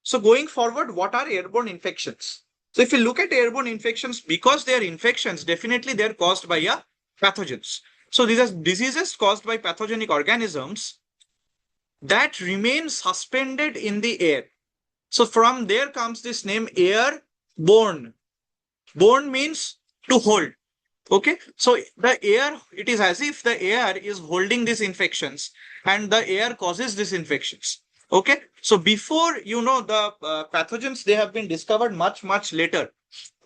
So going forward, what are airborne infections? So if you look at airborne infections, because they are infections, definitely they are caused by pathogens. So these are diseases caused by pathogenic organisms that remain suspended in the air. So from there comes this name airborne. Borne means to hold. Okay, so the air, it is as if the air is holding these infections and the air causes these infections. Okay, so before the pathogens, they have been discovered much later.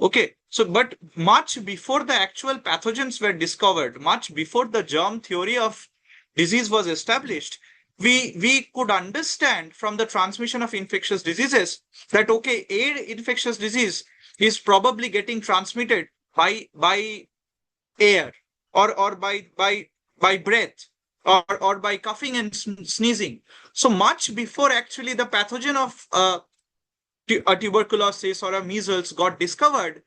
Okay, so but much before the actual pathogens were discovered, much before the germ theory of disease was established, we could understand from the transmission of infectious diseases that okay, air infectious disease is probably getting transmitted by air or by breath or by coughing and sneezing. So much before actually the pathogen of a tuberculosis or a measles got discovered,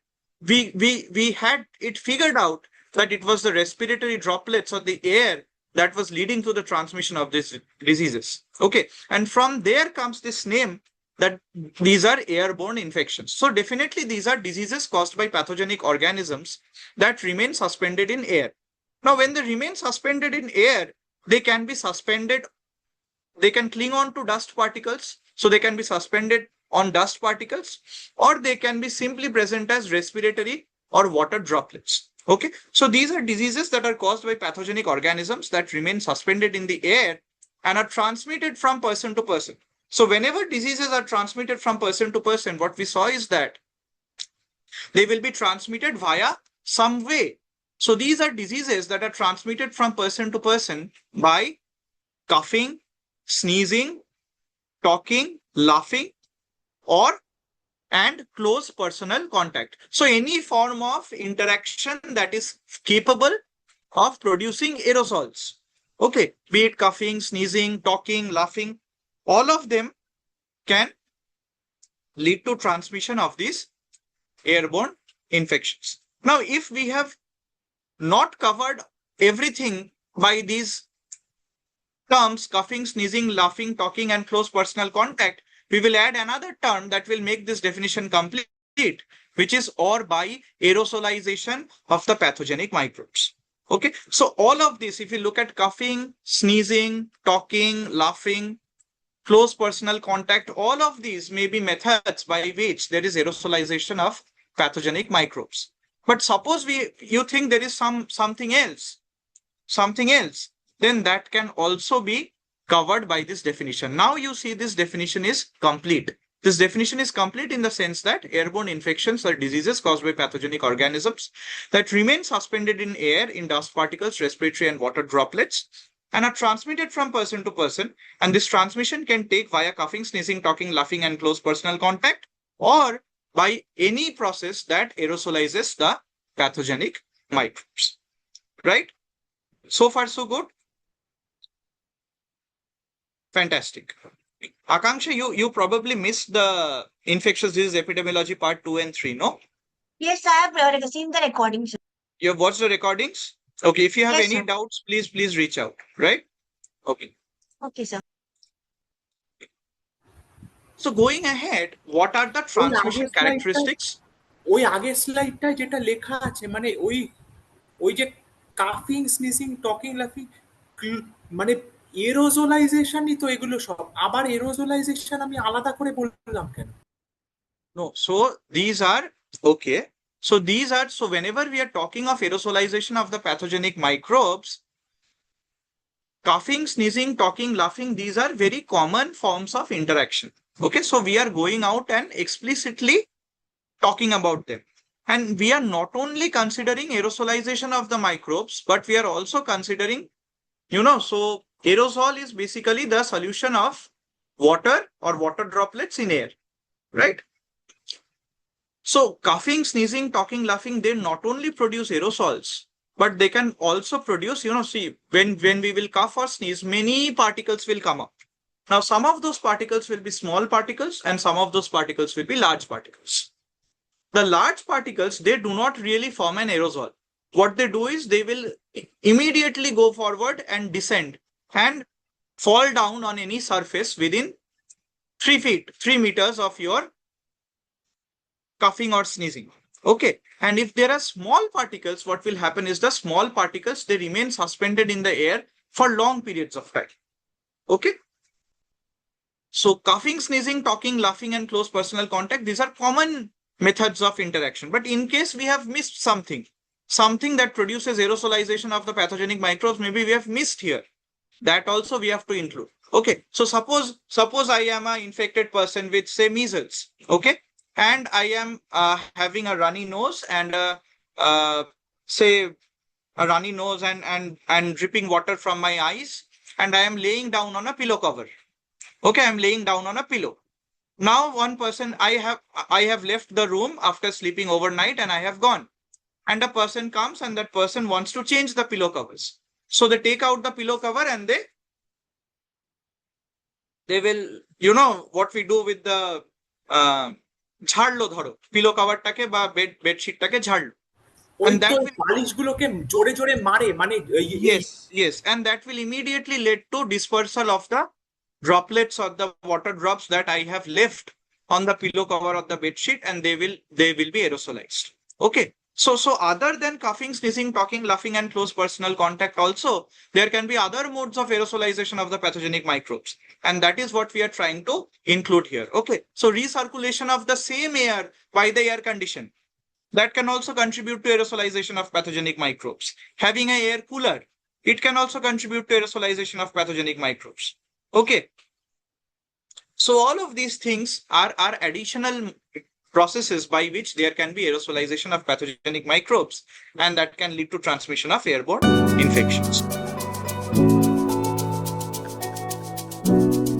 we had it figured out that it was the respiratory droplets or the air that was leading to the transmission of these diseases. Okay, and from there comes this name that these are airborne infections. So definitely these are diseases caused by pathogenic organisms that remain suspended in air. Now, when they remain suspended in air, they can be suspended, they can cling on to dust particles. So they can be suspended on dust particles, or they can be simply present as respiratory or water droplets. Okay, so these are diseases that are caused by pathogenic organisms that remain suspended in the air and are transmitted from person to person. So whenever diseases are transmitted from person to person, what we saw is that they will be transmitted via some way. So these are diseases that are transmitted from person to person by coughing, sneezing, talking, laughing, and close personal contact. So any form of interaction that is capable of producing aerosols. Okay, be it coughing, sneezing, talking, laughing, all of them can lead to transmission of these airborne infections. Now, if we have not covered everything by these terms, coughing, sneezing, laughing, talking, and close personal contact, we will add another term that will make this definition complete, which is or by aerosolization of the pathogenic microbes. Okay, so all of this, if you look at coughing, sneezing, talking, laughing, close personal contact, all of these may be methods by which there is aerosolization of pathogenic microbes. But suppose you think there is something else, then that can also be covered by this definition. Now you see this definition is complete. This definition is complete in the sense that airborne infections are diseases caused by pathogenic organisms that remain suspended in air, in dust particles, respiratory and water droplets, and are transmitted from person to person. And this transmission can take via coughing, sneezing, talking, laughing, and close personal contact, or by any process that aerosolizes the pathogenic microbes. Right? So far, so good. Fantastic. Akanksha, you probably missed the infectious disease epidemiology part 2 and 3, no? Yes, I have seen the recording, sir. You have watched the recordings? Okay, if you have Yes, any sir. doubts, please reach out, right? Okay. Okay, sir. So going ahead, what are the ওই transmission আগের স্লাইডটা characteristics? ওই আগের স্লাইডটায় যেটা লেখা আছে মানে ওই ওই যে কাফিং স্নিজিং টকিং লাফিং মানে এরোজোলাইজেশনই তো এগুলো সব আবার এরোজোলাইজেশন আমি আলাদা করে বললাম কেন? No, so these are okay. So whenever we are talking of aerosolization of the pathogenic microbes, coughing, sneezing, talking, laughing, these are very common forms of interaction. Okay, so we are going out and explicitly talking about them. And we are not only considering aerosolization of the microbes, but we are also considering, so aerosol is basically the solution of water or water droplets in air, right? So coughing, sneezing, talking, laughing, they not only produce aerosols, but they can also produce, see, when we will cough or sneeze, many particles will come up. Now, some of those particles will be small particles and some of those particles will be large particles. The large particles, they do not really form an aerosol. What they do is they will immediately go forward and descend and fall down on any surface within 3 meters of your coughing or sneezing. Okay. And if there are small particles, what will happen is the small particles, they remain suspended in the air for long periods of time. Okay. So coughing, sneezing, talking, laughing, and close personal contact, these are common methods of interaction. But in case we have missed something that produces aerosolization of the pathogenic microbes, maybe we have missed here. That also we have to include. Okay. So suppose I am an infected person with, say, measles. Okay. And I am having a runny nose and say a runny nose and dripping water from my eyes, and I am laying down on a pillow cover. Okay, I'm laying down on a pillow. Now one person, I have left the room after sleeping overnight and I have gone. And a person comes and that person wants to change the pillow covers. So they take out the pillow cover and they will, you know what we do with the ঝাড়লো ধরো pillow কভারটাকে বা বেডশিটটাকে ঝাড়লো, ওই and তো that will, বালিশগুলোকে জোরে জোরে মারে, মানে yes, and that will immediately lead to dispersal of the droplets or the water drops that I have left on the pillow cover of the bedsheet, and they will be aerosolized. Okay. So other than coughing, sneezing, talking, laughing, and close personal contact, also there can be other modes of aerosolization of the pathogenic microbes, and that is what we are trying to include here. Okay. So recirculation of the same air by the air condition, that can also contribute to aerosolization of pathogenic microbes. Having an air cooler, it can also contribute to aerosolization of pathogenic microbes. Okay. So all of these things are additional processes by which there can be aerosolization of pathogenic microbes, and that can lead to transmission of airborne infections.